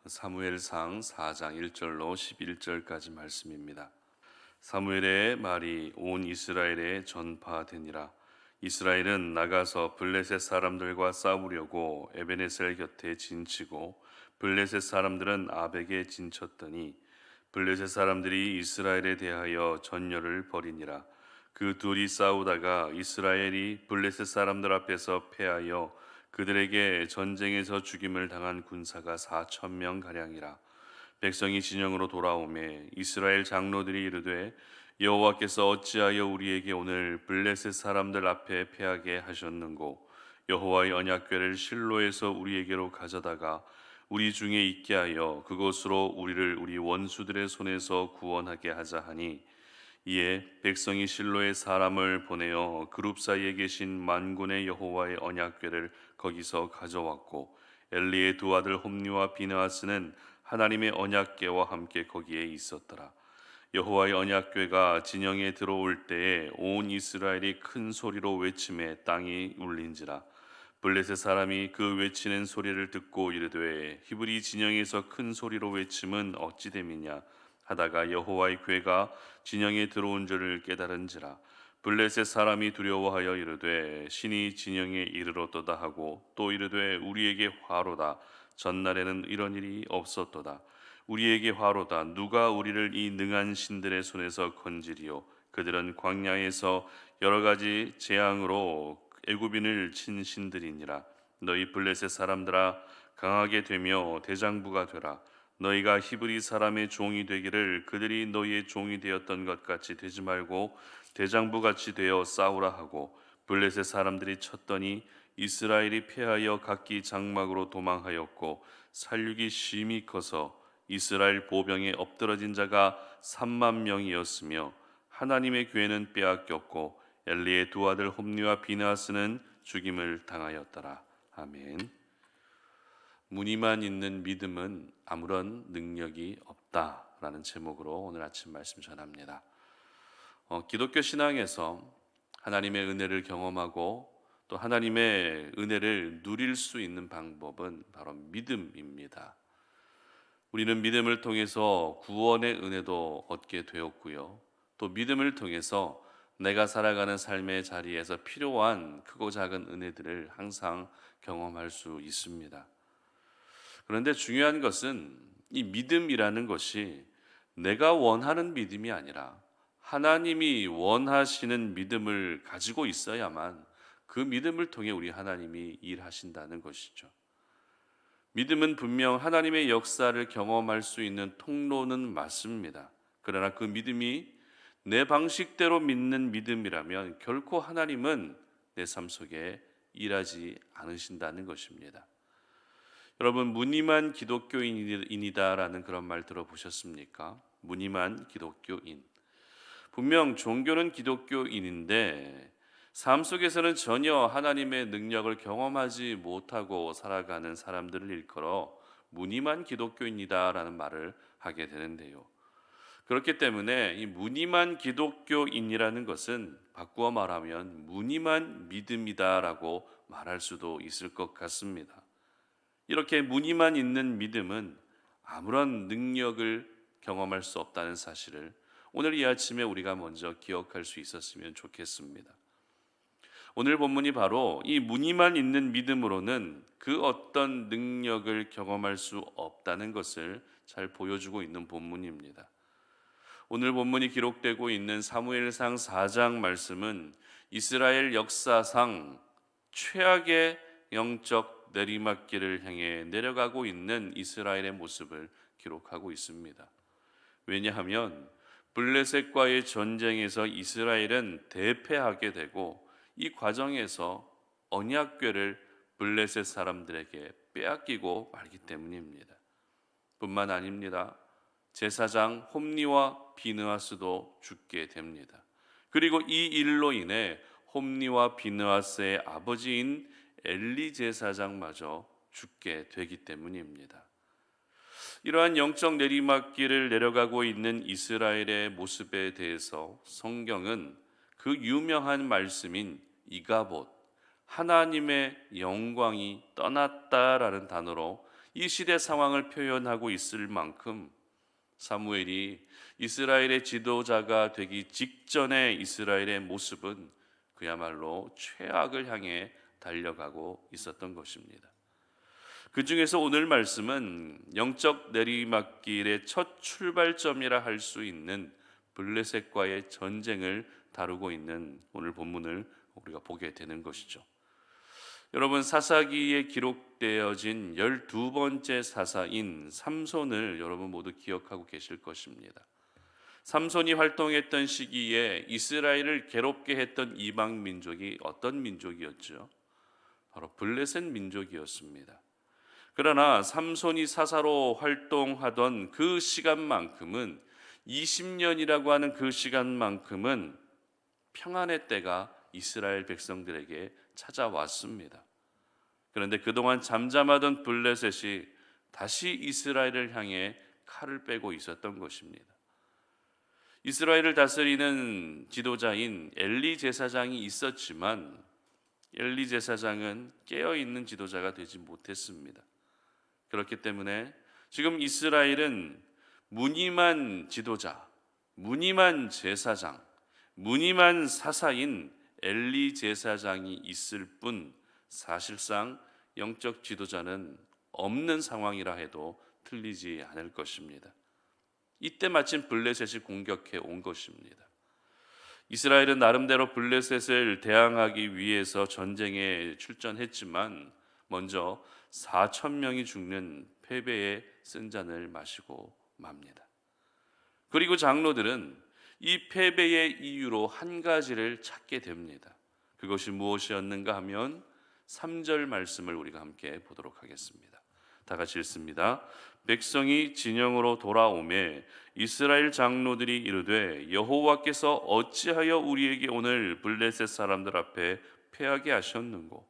사무엘상 4장 1절로 11절까지 말씀입니다. 사무엘의 말이 온 이스라엘에 전파되니라. 이스라엘은 나가서 블레셋 사람들과 싸우려고 에베네셀 곁에 진치고 블레셋 사람들은 아벡에 진쳤더니 블레셋 사람들이 이스라엘에 대하여 전열을 벌이니라. 그 둘이 싸우다가 이스라엘이 블레셋 사람들 앞에서 패하여 그들에게 전쟁에서 죽임을 당한 군사가 4천 명 가량이라. 백성이 진영으로 돌아오매 이스라엘 장로들이 이르되 여호와께서 어찌하여 우리에게 오늘 블레셋 사람들 앞에 패하게 하셨는고 여호와의 언약궤를 실로에서 우리에게로 가져다가 우리 중에 있게 하여 그곳으로 우리를 우리 원수들의 손에서 구원하게 하자 하니 이에 백성이 실로에 사람을 보내어 그룹 사이에 계신 만군의 여호와의 언약궤를 거기서 가져왔고 엘리의 두 아들 홈니와 비느하스는 하나님의 언약궤와 함께 거기에 있었더라. 여호와의 언약궤가 진영에 들어올 때에 온 이스라엘이 큰 소리로 외침에 땅이 울린지라. 블레셋 사람이 그 외치는 소리를 듣고 이르되 히브리 진영에서 큰 소리로 외침은 어찌 됨이냐 하다가 여호와의 궤가 진영에 들어온 줄을 깨달은지라. 블레셋 사람이 두려워하여 이르되 신이 진영에 이르렀도다 하고 또 이르되 우리에게 화로다. 전날에는 이런 일이 없었도다. 우리에게 화로다. 누가 우리를 이 능한 신들의 손에서 건지리요. 그들은 광야에서 여러 가지 재앙으로 애굽인을 친 신들이니라. 너희 블레셋 사람들아 강하게 되며 대장부가 되라. 너희가 히브리 사람의 종이 되기를 그들이 너희의 종이 되었던 것 같이 되지 말고 대장부 같이 되어 싸우라 하고 블레셋 사람들이 쳤더니 이스라엘이 패하여 각기 장막으로 도망하였고 살육이 심히 커서 이스라엘 보병에 엎드러진 자가 3만 명이었으며 하나님의 궤는 빼앗겼고 엘리의 두 아들 홈니와 비느하스는 죽임을 당하였더라. 아멘. 무늬만 있는 믿음은 아무런 능력이 없다라는 제목으로 오늘 아침 말씀 전합니다. 기독교 신앙에서 하나님의 은혜를 경험하고 또 하나님의 은혜를 누릴 수 있는 방법은 바로 믿음입니다. 우리는 믿음을 통해서 구원의 은혜도 얻게 되었고요. 또 믿음을 통해서 내가 살아가는 삶의 자리에서 필요한 크고 작은 은혜들을 항상 경험할 수 있습니다. 그런데 중요한 것은 이 믿음이라는 것이 내가 원하는 믿음이 아니라 하나님이 원하시는 믿음을 가지고 있어야만 그 믿음을 통해 우리 하나님이 일하신다는 것이죠. 믿음은 분명 하나님의 역사를 경험할 수 있는 통로는 맞습니다. 그러나 그 믿음이 내 방식대로 믿는 믿음이라면 결코 하나님은 내 삶 속에 일하지 않으신다는 것입니다. 여러분, 무늬만 기독교인이다라는 그런 말 들어보셨습니까? 무늬만 기독교인. 분명 종교는 기독교인인데 삶 속에서는 전혀 하나님의 능력을 경험하지 못하고 살아가는 사람들을 일컬어 무늬만 기독교인이다라는 말을 하게 되는데요. 그렇기 때문에 이 무늬만 기독교인이라는 것은 바꾸어 말하면 무늬만 믿음이다라고 말할 수도 있을 것 같습니다. 이렇게 무늬만 있는 믿음은 아무런 능력을 경험할 수 없다는 사실을 오늘 이 아침에 우리가 먼저 기억할 수 있었으면 좋겠습니다. 오늘 본문이 바로 이 무늬만 있는 믿음으로는 그 어떤 능력을 경험할 수 없다는 것을 잘 보여주고 있는 본문입니다. 오늘 본문이 기록되고 있는 사무엘상 4장 말씀은 이스라엘 역사상 최악의 영적 내리막길을 향해 내려가고 있는 이스라엘의 모습을 기록하고 있습니다. 왜냐하면 블레셋과의 전쟁에서 이스라엘은 대패하게 되고 이 과정에서 언약궤를 블레셋 사람들에게 빼앗기고 말기 때문입니다. 뿐만 아닙니다. 제사장 홈니와 비느하스도 죽게 됩니다. 그리고 이 일로 인해 홈니와 비느하스의 아버지인 엘리 제사장마저 죽게 되기 때문입니다. 이러한 영적 내리막길을 내려가고 있는 이스라엘의 모습에 대해서 성경은 그 유명한 말씀인 이가봇, 하나님의 영광이 떠났다라는 단어로 이 시대 상황을 표현하고 있을 만큼 사무엘이 이스라엘의 지도자가 되기 직전의 이스라엘의 모습은 그야말로 최악을 향해 달려가고 있었던 것입니다. 그 중에서 오늘 말씀은 영적 내리막길의 첫 출발점이라 할 수 있는 블레셋과의 전쟁을 다루고 있는 오늘 본문을 우리가 보게 되는 것이죠. 여러분, 사사기에 기록되어진 12번째 사사인 삼손을 여러분 모두 기억하고 계실 것입니다. 삼손이 활동했던 시기에 이스라엘을 괴롭게 했던 이방 민족이 어떤 민족이었죠? 바로 블레셋 민족이었습니다. 그러나 삼손이 사사로 활동하던 그 시간만큼은 20년이라고 하는 그 시간만큼은 평안의 때가 이스라엘 백성들에게 찾아왔습니다. 그런데 그동안 잠잠하던 블레셋이 다시 이스라엘을 향해 칼을 빼고 있었던 것입니다. 이스라엘을 다스리는 지도자인 엘리 제사장이 있었지만 엘리 제사장은 깨어있는 지도자가 되지 못했습니다. 그렇기 때문에 지금 이스라엘은 무늬만 지도자, 무늬만 제사장, 무늬만 사사인 엘리 제사장이 있을 뿐 사실상 영적 지도자는 없는 상황이라 해도 틀리지 않을 것입니다. 이때 마침 블레셋이 공격해 온 것입니다. 이스라엘은 나름대로 블레셋을 대항하기 위해서 전쟁에 출전했지만 먼저 4천 명이 죽는 패배의 쓴잔을 마시고 맙니다. 그리고 장로들은 이 패배의 이유로 한 가지를 찾게 됩니다. 그것이 무엇이었는가 하면 3절 말씀을 우리가 함께 보도록 하겠습니다. 다 같이 읽습니다. 백성이 진영으로 돌아오매 이스라엘 장로들이 이르되 여호와께서 어찌하여 우리에게 오늘 블레셋 사람들 앞에 패하게 하셨는고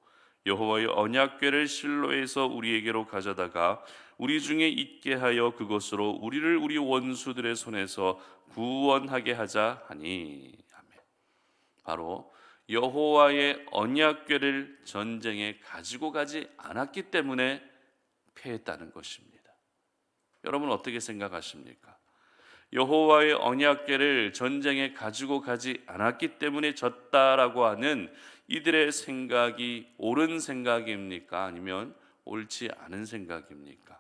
여호와의 언약궤를 실로에서 우리에게로 가져다가 우리 중에 있게 하여 그것으로 우리를 우리 원수들의 손에서 구원하게 하자 하니. 아멘. 바로 여호와의 언약궤를 전쟁에 가지고 가지 않았기 때문에 패했다는 것입니다. 여러분 어떻게 생각하십니까? 여호와의 언약궤를 전쟁에 가지고 가지 않았기 때문에 졌다라고 하는 이들의 생각이 옳은 생각입니까? 아니면 옳지 않은 생각입니까?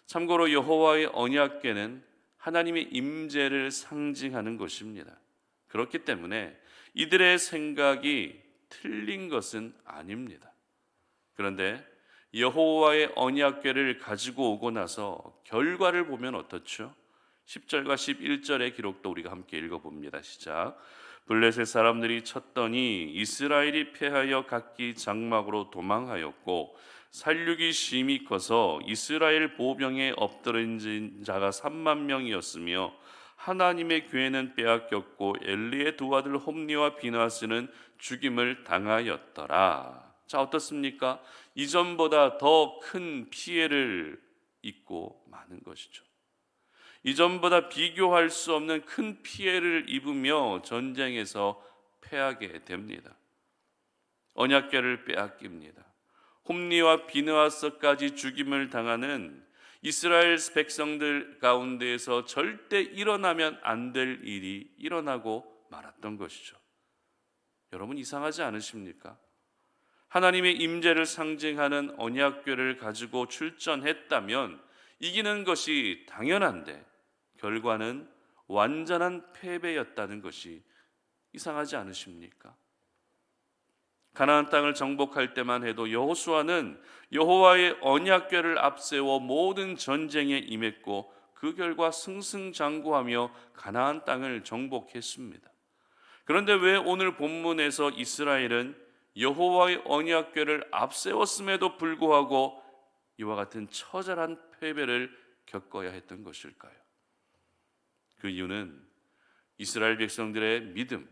참고로 여호와의 언약궤는 하나님의 임재를 상징하는 것입니다. 그렇기 때문에 이들의 생각이 틀린 것은 아닙니다. 그런데 여호와의 언약궤를 가지고 오고 나서 결과를 보면 어떻죠? 10절과 11절의 기록도 우리가 함께 읽어봅니다. 시작. 블레셋 사람들이 쳤더니 이스라엘이 패하여 각기 장막으로 도망하였고 살육이 심히 커서 이스라엘 보병에 엎드린 자가 3만 명이었으며 하나님의 궤는 빼앗겼고 엘리의 두 아들 홈니와 비나스는 죽임을 당하였더라. 자, 어떻습니까? 이전보다 더 큰 피해를 입고 마는 것이죠. 이전보다 비교할 수 없는 큰 피해를 입으며 전쟁에서 패하게 됩니다. 언약궤를 빼앗깁니다. 홈니와 비느하스까지 죽임을 당하는 이스라엘 백성들 가운데에서 절대 일어나면 안 될 일이 일어나고 말았던 것이죠. 여러분 이상하지 않으십니까? 하나님의 임재를 상징하는 언약궤를 가지고 출전했다면 이기는 것이 당연한데 결과는 완전한 패배였다는 것이 이상하지 않으십니까? 가나안 땅을 정복할 때만 해도 여호수아는 여호와의 언약궤를 앞세워 모든 전쟁에 임했고 그 결과 승승장구하며 가나안 땅을 정복했습니다. 그런데 왜 오늘 본문에서 이스라엘은 여호와의 언약궤를 앞세웠음에도 불구하고 이와 같은 처절한 패배를 겪어야 했던 것일까요? 그 이유는 이스라엘 백성들의 믿음,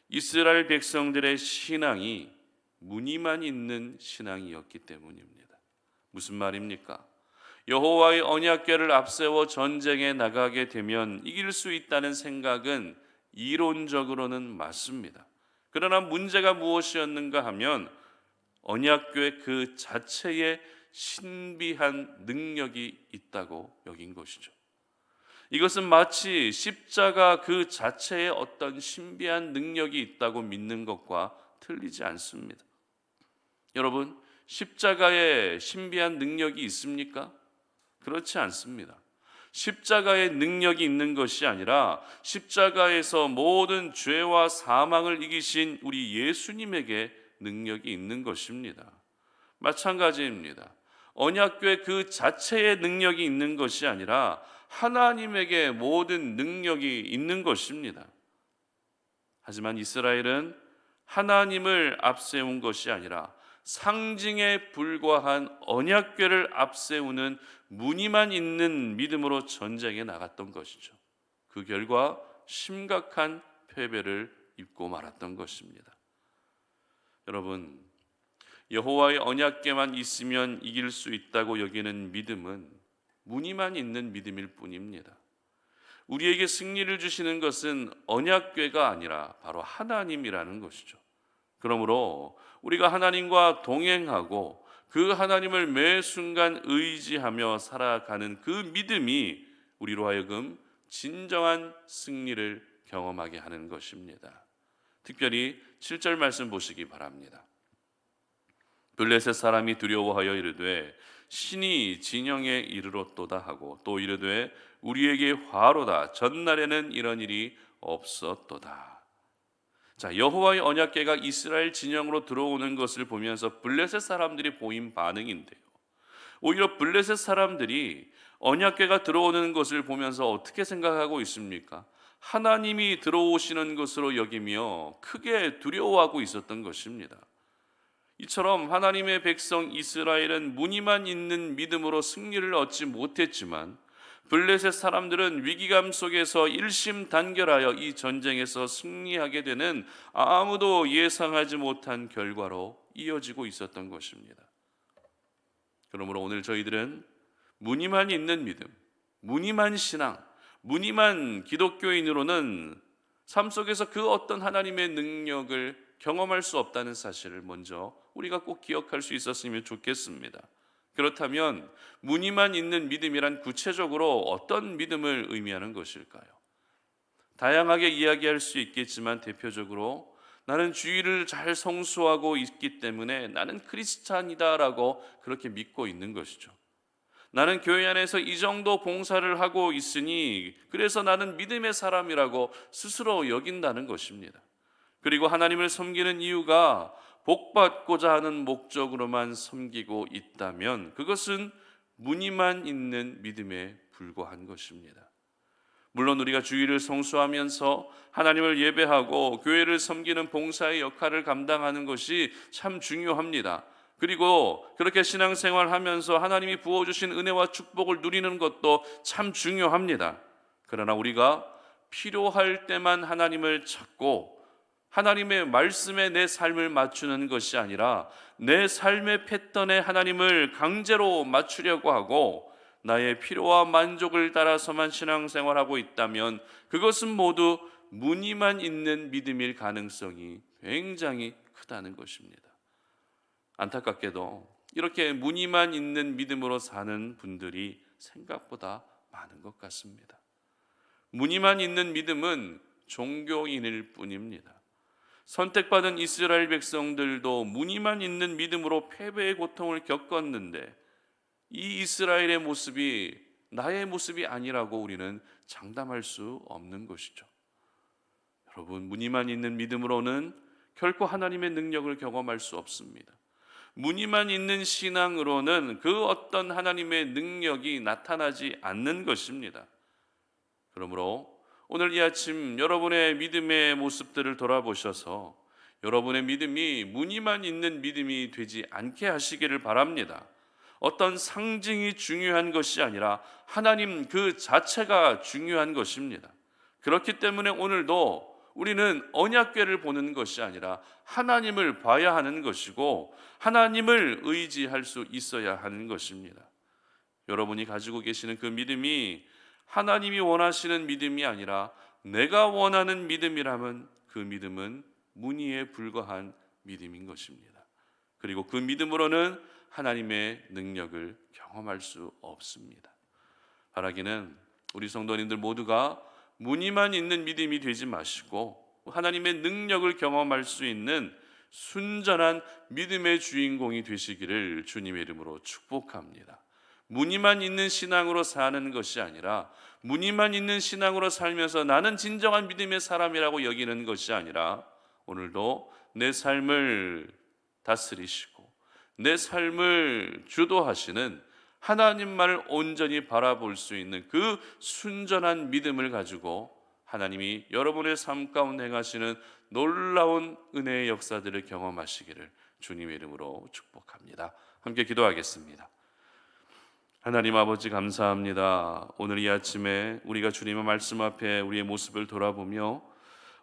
이스라엘 백성들의 신앙이 무늬만 있는 신앙이었기 때문입니다. 무슨 말입니까? 여호와의 언약궤를 앞세워 전쟁에 나가게 되면 이길 수 있다는 생각은 이론적으로는 맞습니다. 그러나 문제가 무엇이었는가 하면 언약궤 그 자체의 신비한 능력이 있다고 여긴 것이죠. 이것은 마치 십자가 그 자체에 어떤 신비한 능력이 있다고 믿는 것과 틀리지 않습니다. 여러분, 십자가에 신비한 능력이 있습니까? 그렇지 않습니다. 십자가의 능력이 있는 것이 아니라 십자가에서 모든 죄와 사망을 이기신 우리 예수님에게 능력이 있는 것입니다. 마찬가지입니다. 언약궤 그 자체의 능력이 있는 것이 아니라 하나님에게 모든 능력이 있는 것입니다. 하지만 이스라엘은 하나님을 앞세운 것이 아니라 상징에 불과한 언약궤를 앞세우는 무늬만 있는 믿음으로 전쟁에 나갔던 것이죠. 그 결과 심각한 패배를 입고 말았던 것입니다. 여러분, 여호와의 언약궤만 있으면 이길 수 있다고 여기는 믿음은 무늬만 있는 믿음일 뿐입니다. 우리에게 승리를 주시는 것은 언약궤가 아니라 바로 하나님이라는 것이죠. 그러므로 우리가 하나님과 동행하고 그 하나님을 매 순간 의지하며 살아가는 그 믿음이 우리로 하여금 진정한 승리를 경험하게 하는 것입니다. 특별히 7절 말씀 보시기 바랍니다. 블레셋 사람이 두려워하여 이르되 신이 진영에 이르렀도다 하고 또 이르되 우리에게 화로다 전날에는 이런 일이 없었도다. 자, 여호와의 언약궤가 이스라엘 진영으로 들어오는 것을 보면서 블레셋 사람들이 보인 반응인데요. 오히려 블레셋 사람들이 언약궤가 들어오는 것을 보면서 어떻게 생각하고 있습니까? 하나님이 들어오시는 것으로 여기며 크게 두려워하고 있었던 것입니다. 이처럼 하나님의 백성 이스라엘은 무늬만 있는 믿음으로 승리를 얻지 못했지만 블레셋 사람들은 위기감 속에서 일심단결하여 이 전쟁에서 승리하게 되는 아무도 예상하지 못한 결과로 이어지고 있었던 것입니다. 그러므로 오늘 저희들은 무늬만 있는 믿음, 무늬만 신앙, 무늬만 기독교인으로는 삶 속에서 그 어떤 하나님의 능력을 경험할 수 없다는 사실을 먼저 우리가 꼭 기억할 수 있었으면 좋겠습니다. 그렇다면 무늬만 있는 믿음이란 구체적으로 어떤 믿음을 의미하는 것일까요? 다양하게 이야기할 수 있겠지만 대표적으로 나는 주의를 잘 성수하고 있기 때문에 나는 크리스찬이다라고 그렇게 믿고 있는 것이죠. 나는 교회 안에서 이 정도 봉사를 하고 있으니 그래서 나는 믿음의 사람이라고 스스로 여긴다는 것입니다. 그리고 하나님을 섬기는 이유가 복받고자 하는 목적으로만 섬기고 있다면 그것은 무늬만 있는 믿음에 불과한 것입니다. 물론 우리가 주의를 성수하면서 하나님을 예배하고 교회를 섬기는 봉사의 역할을 감당하는 것이 참 중요합니다. 그리고 그렇게 신앙생활하면서 하나님이 부어주신 은혜와 축복을 누리는 것도 참 중요합니다. 그러나 우리가 필요할 때만 하나님을 찾고 하나님의 말씀에 내 삶을 맞추는 것이 아니라 내 삶의 패턴에 하나님을 강제로 맞추려고 하고 나의 필요와 만족을 따라서만 신앙생활하고 있다면 그것은 모두 무늬만 있는 믿음일 가능성이 굉장히 크다는 것입니다. 안타깝게도 이렇게 무늬만 있는 믿음으로 사는 분들이 생각보다 많은 것 같습니다. 무늬만 있는 믿음은 종교인일 뿐입니다. 선택받은 이스라엘 백성들도 무늬만 있는 믿음으로 패배의 고통을 겪었는데 이 이스라엘의 모습이 나의 모습이 아니라고 우리는 장담할 수 없는 것이죠. 여러분, 무늬만 있는 믿음으로는 결코 하나님의 능력을 경험할 수 없습니다. 무늬만 있는 신앙으로는 그 어떤 하나님의 능력이 나타나지 않는 것입니다. 그러므로 오늘 이 아침 여러분의 믿음의 모습들을 돌아보셔서 여러분의 믿음이 무늬만 있는 믿음이 되지 않게 하시기를 바랍니다. 어떤 상징이 중요한 것이 아니라 하나님 그 자체가 중요한 것입니다. 그렇기 때문에 오늘도 우리는 언약궤를 보는 것이 아니라 하나님을 봐야 하는 것이고 하나님을 의지할 수 있어야 하는 것입니다. 여러분이 가지고 계시는 그 믿음이 하나님이 원하시는 믿음이 아니라 내가 원하는 믿음이라면 그 믿음은 무늬에 불과한 믿음인 것입니다. 그리고 그 믿음으로는 하나님의 능력을 경험할 수 없습니다. 바라기는 우리 성도님들 모두가 무늬만 있는 믿음이 되지 마시고 하나님의 능력을 경험할 수 있는 순전한 믿음의 주인공이 되시기를 주님의 이름으로 축복합니다. 무늬만 있는 신앙으로 사는 것이 아니라, 무늬만 있는 신앙으로 살면서 나는 진정한 믿음의 사람이라고 여기는 것이 아니라, 오늘도 내 삶을 다스리시고 내 삶을 주도하시는 하나님만을 온전히 바라볼 수 있는 그 순전한 믿음을 가지고 하나님이 여러분의 삶 가운데 행하시는 놀라운 은혜의 역사들을 경험하시기를 주님의 이름으로 축복합니다. 함께 기도하겠습니다. 하나님 아버지, 감사합니다. 오늘 이 아침에 우리가 주님의 말씀 앞에 우리의 모습을 돌아보며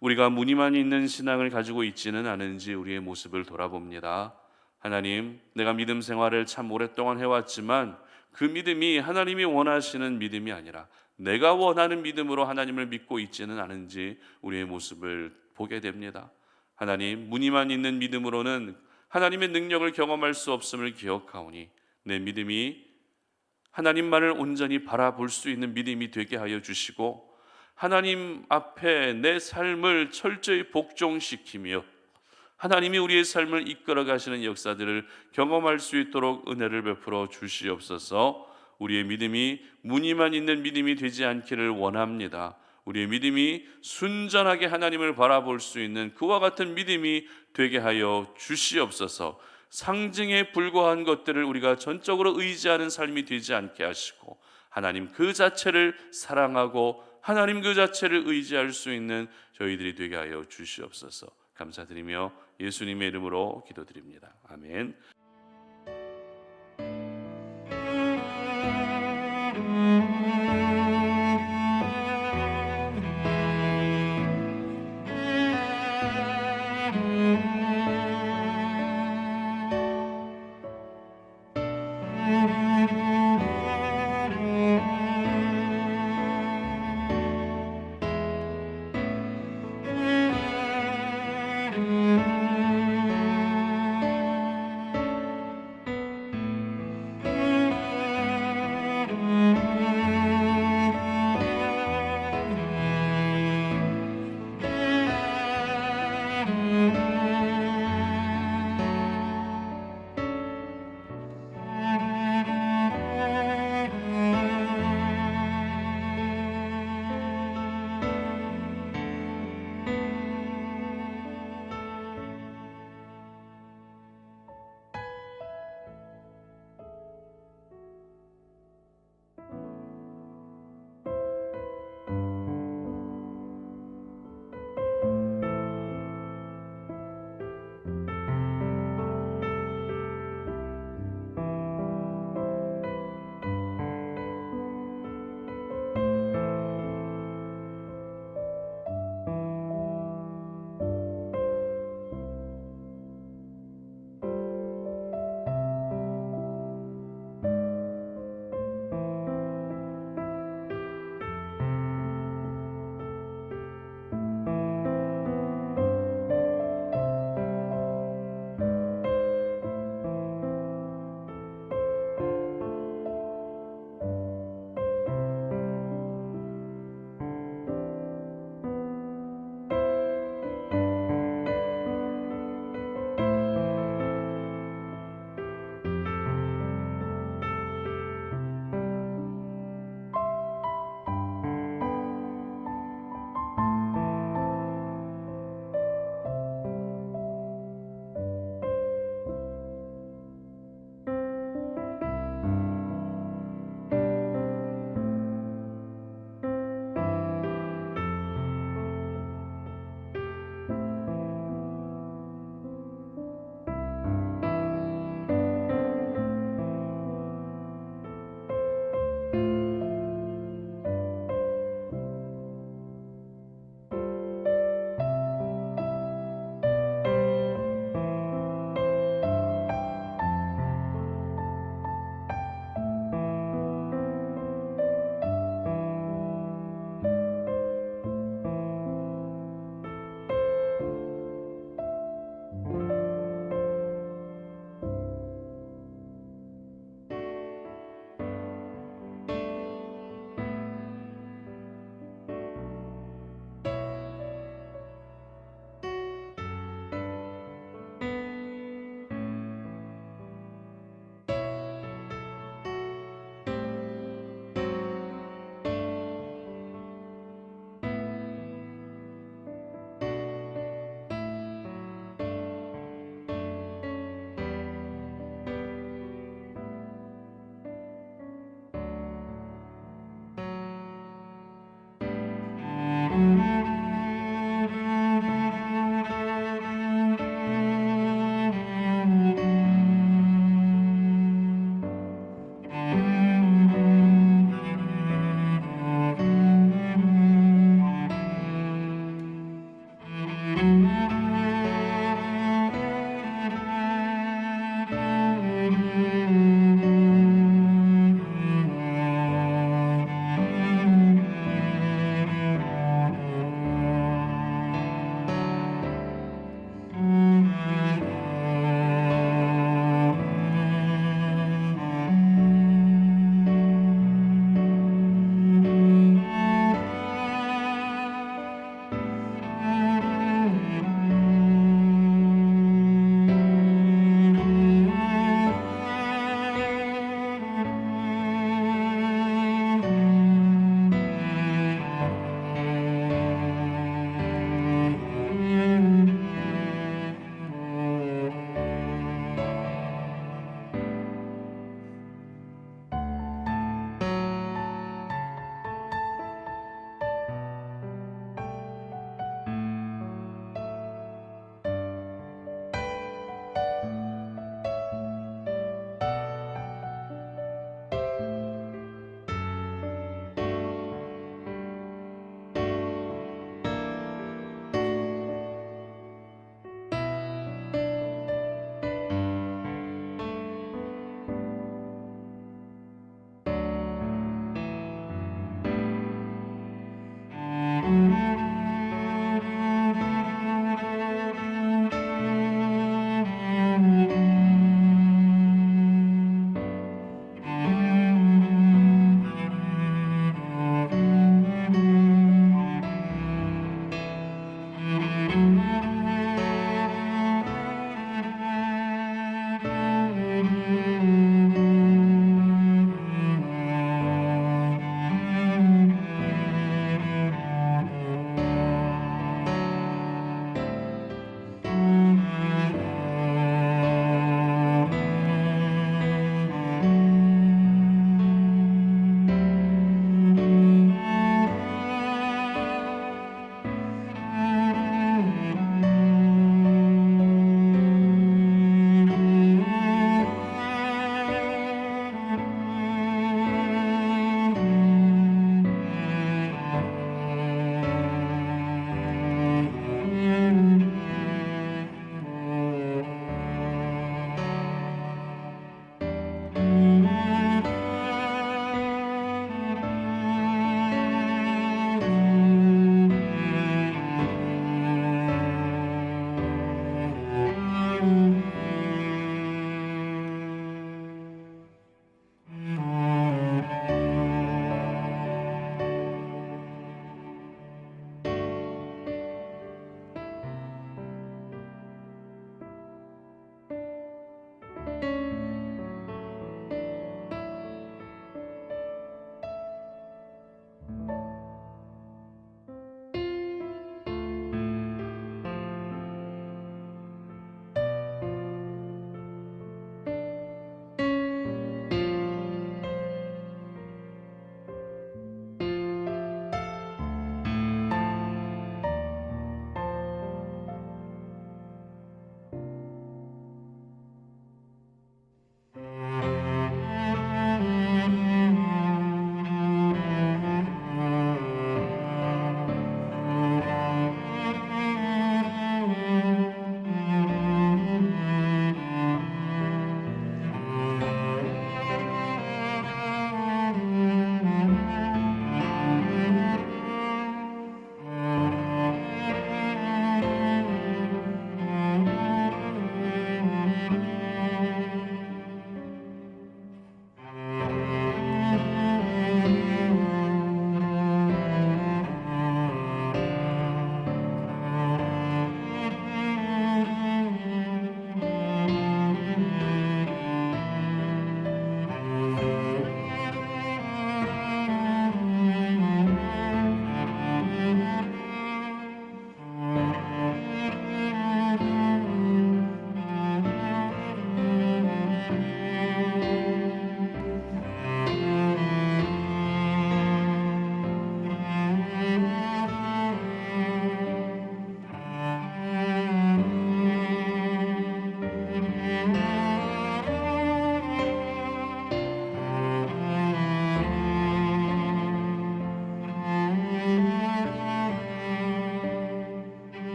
우리가 무늬만 있는 신앙을 가지고 있지는 않은지 우리의 모습을 돌아봅니다. 하나님, 내가 믿음 생활을 참 오랫동안 해왔지만 그 믿음이 하나님이 원하시는 믿음이 아니라 내가 원하는 믿음으로 하나님을 믿고 있지는 않은지 우리의 모습을 보게 됩니다. 하나님, 무늬만 있는 믿음으로는 하나님의 능력을 경험할 수 없음을 기억하오니 내 믿음이 하나님만을 온전히 바라볼 수 있는 믿음이 되게 하여 주시고 하나님 앞에 내 삶을 철저히 복종시키며 하나님이 우리의 삶을 이끌어 가시는 역사들을 경험할 수 있도록 은혜를 베풀어 주시옵소서. 우리의 믿음이 무늬만 있는 믿음이 되지 않기를 원합니다. 우리의 믿음이 순전하게 하나님을 바라볼 수 있는 그와 같은 믿음이 되게 하여 주시옵소서. 상징에 불과한 것들을 우리가 전적으로 의지하는 삶이 되지 않게 하시고 하나님 그 자체를 사랑하고 하나님 그 자체를 의지할 수 있는 저희들이 되게 하여 주시옵소서. 감사드리며 예수님의 이름으로 기도드립니다. 아멘.